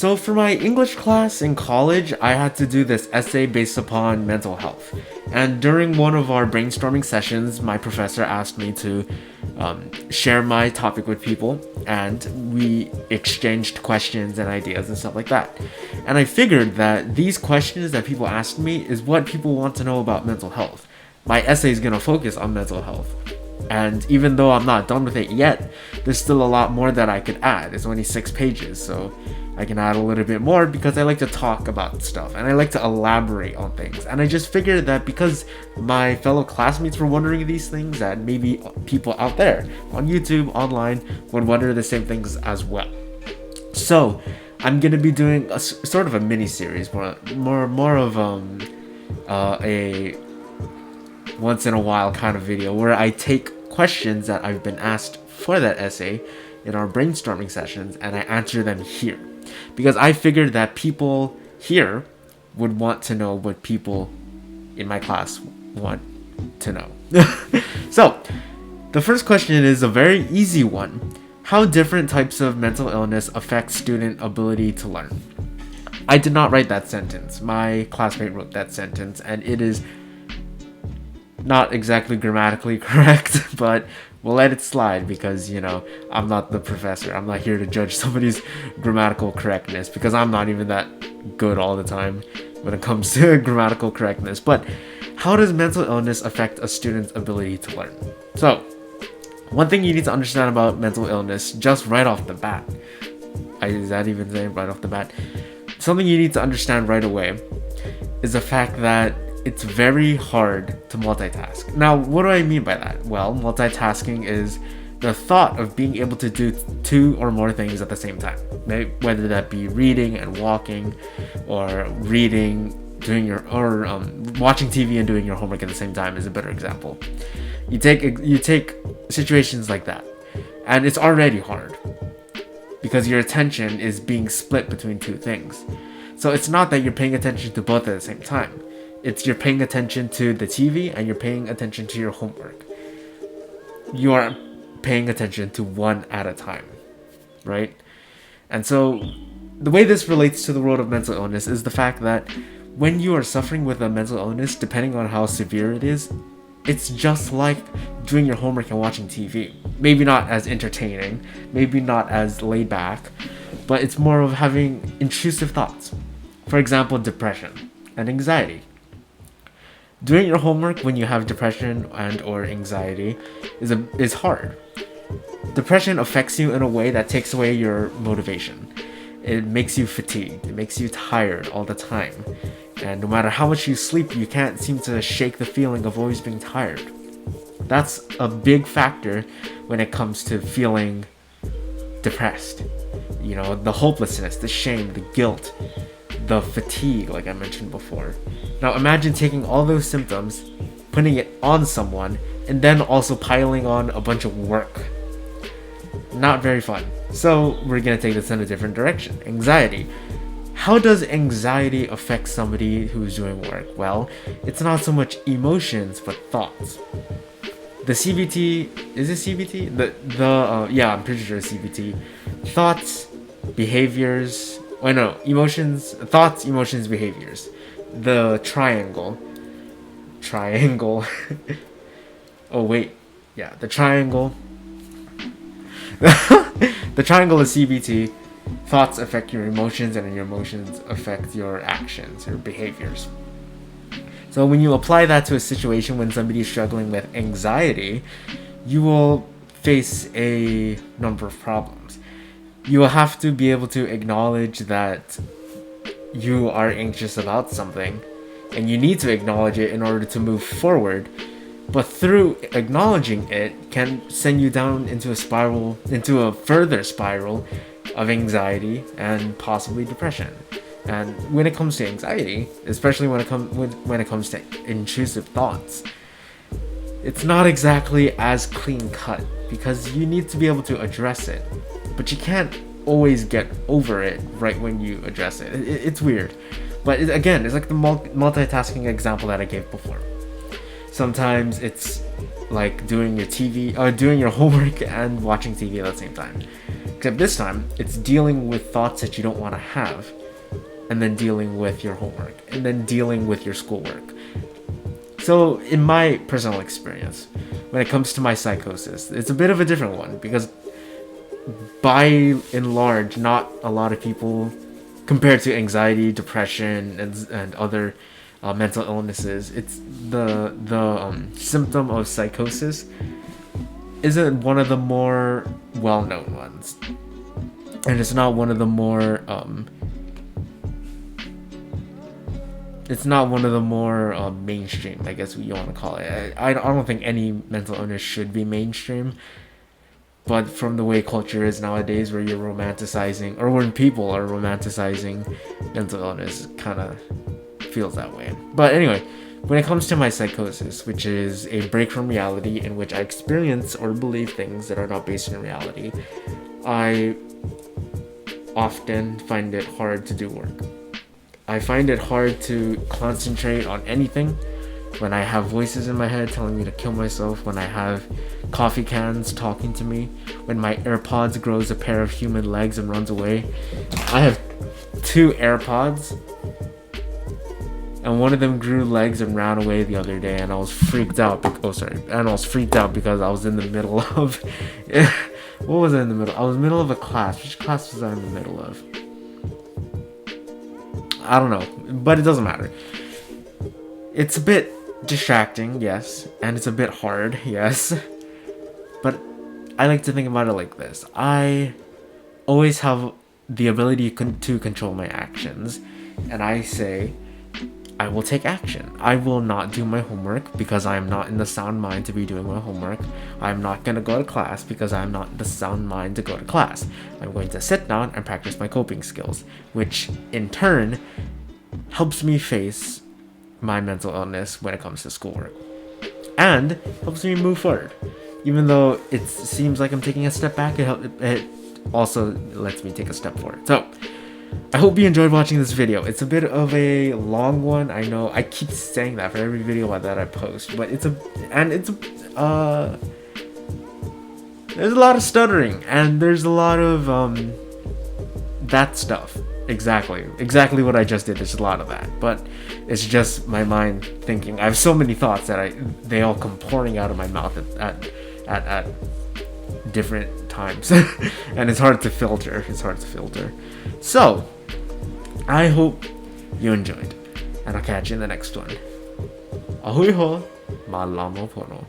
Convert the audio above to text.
So for my English class in college, I had to do this essay based upon mental health. And during one of our brainstorming sessions, my professor asked me to share my topic with people, and we exchanged questions and ideas and stuff like that. And I figured that these questions that people asked me is what people want to know about mental health. My essay is going to focus on mental health. And even though I'm not done with it yet, there's still a lot more that I could add. It's only 6 pages, so I can add a little bit more because I like to talk about stuff and I like to elaborate on things. And I just figured that because my fellow classmates were wondering these things, that maybe people out there on YouTube, online, would wonder the same things as well. So I'm gonna be doing a sort of a mini series, more of a once in a while kind of video where I take questions that I've been asked for that essay in our brainstorming sessions and I answer them here, because I figured that people here would want to know what people in my class want to know. So the first question is a very easy one. How different types of mental illness affect student ability to learn? I did not write that sentence. My classmate wrote that sentence, and it is not exactly grammatically correct, but we'll let it slide because, I'm not the professor. I'm not here to judge somebody's grammatical correctness because I'm not even that good all the time when it comes to grammatical correctness. But how does mental illness affect a student's ability to learn? So, one thing you need to understand about mental illness just right off the bat, is that even saying right off the bat? Something you need to understand right away is the fact that it's very hard to multitask. Now, what do I mean by that? Well, multitasking is the thought of being able to do 2 or more things at the same time. Whether that be reading and walking, or reading, watching TV and doing your homework at the same time is a better example. You take situations like that, and it's already hard because your attention is being split between 2 things. So it's not that you're paying attention to both at the same time. It's you're paying attention to the TV and you're paying attention to your homework. You are paying attention to one at a time, right? And so the way this relates to the world of mental illness is the fact that when you are suffering with a mental illness, depending on how severe it is, it's just like doing your homework and watching TV. Maybe not as entertaining, maybe not as laid back, but it's more of having intrusive thoughts. For example, depression and anxiety. Doing your homework when you have depression and or anxiety is hard. Depression affects you in a way that takes away your motivation. It makes you fatigued. It makes you tired all the time. And no matter how much you sleep, you can't seem to shake the feeling of always being tired. That's a big factor when it comes to feeling depressed. The hopelessness, the shame, the guilt, the fatigue, like I mentioned before. Now imagine taking all those symptoms, putting it on someone, and then also piling on a bunch of work. Not very fun. So we're gonna take this in a different direction. Anxiety. How does anxiety affect somebody who's doing work? Well, it's not so much emotions, but thoughts. The CBT, is it CBT? Yeah, I'm pretty sure it's CBT. Thoughts, behaviors, emotions, thoughts, emotions, behaviors. The triangle. Oh wait, yeah, the triangle. The triangle is CBT. Thoughts affect your emotions, and your emotions affect your actions, your behaviors. So when you apply that to a situation when somebody is struggling with anxiety, you will face a number of problems. You will have to be able to acknowledge that you are anxious about something, and you need to acknowledge it in order to move forward. But through acknowledging it can send you down into a further spiral of anxiety and possibly depression. And when it comes to anxiety, especially when it comes to intrusive thoughts, it's not exactly as clean cut because you need to be able to address it, but you can't always get over it right when you address it. It's weird, but again, it's like the multitasking example that I gave before. Sometimes it's like doing your homework and watching TV at the same time. Except this time, it's dealing with thoughts that you don't want to have, and then dealing with your homework, and then dealing with your schoolwork. So, in my personal experience, when it comes to my psychosis, it's a bit of a different one because, by and large, not a lot of people, compared to anxiety, depression, and other mental illnesses, it's the symptom of psychosis isn't one of the more well-known ones, and it's not one of the more mainstream, I guess you want to call it. I don't think any mental illness should be mainstream, but from the way culture is nowadays, where you're romanticizing, or when people are romanticizing mental illness, kind of feels that way. But anyway, when it comes to my psychosis, which is a break from reality in which I experience or believe things that are not based in reality, I often find it hard to do work. I find it hard to concentrate on anything when I have voices in my head telling me to kill myself, when I have coffee cans talking to me, when my AirPods grows a pair of human legs and runs away. I have 2 AirPods, and one of them grew legs and ran away the other day, and I was freaked out. I was freaked out because I was in the middle of what was I in the middle? I was in the middle of a class. Which class was I in the middle of? I don't know, but it doesn't matter. It's a bit distracting, yes, and it's a bit hard, yes. But I like to think about it like this. I always have the ability to control my actions, and I say, I will take action. I will not do my homework because I am not in the sound mind to be doing my homework. I'm not going to go to class because I'm not in the sound mind to go to class. I'm going to sit down and practice my coping skills, which in turn helps me face my mental illness when it comes to schoolwork, and helps me move forward. Even though it seems like I'm taking a step back, it also lets me take a step forward. So, I hope you enjoyed watching this video. It's a bit of a long one. I know I keep saying that for every video that I post, but there's a lot of stuttering, and there's a lot of that stuff. Exactly what I just did. There's a lot of that, but it's just my mind thinking. I have so many thoughts that they all come pouring out of my mouth at different times, and it's hard to filter. So, I hope you enjoyed, and I'll catch you in the next one. Ahoy ho, malamo pono.